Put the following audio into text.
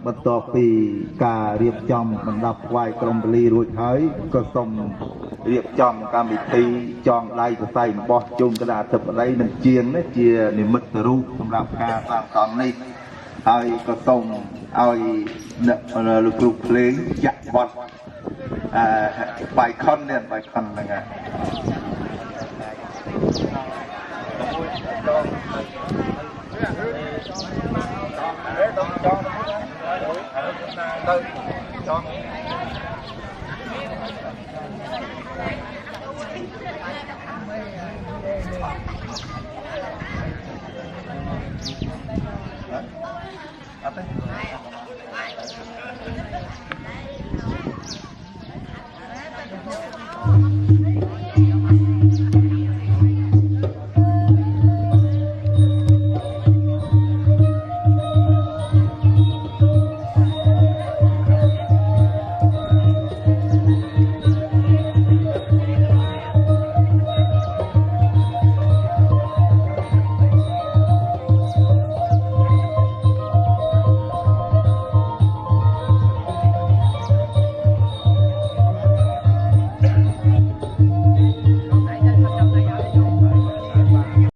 បន្ទាប់ពីការរៀបចំបណ្ដាប់ថ្វាយក្រុមពលីរួចហើយក៏សូមរៀបចំកម្មវិធីចងដៃសរសៃអំបោះជូនគណៈអធិបតីនិងជាងនេះជានិមិត្តរូបសម្រាប់ការសាងសង់នេះហើយក៏សូមឲ្យលោកគ្រូភ្លេងចាក់បទបាយខុននេះបាយខុនហ្នឹងហើយអត់ទេ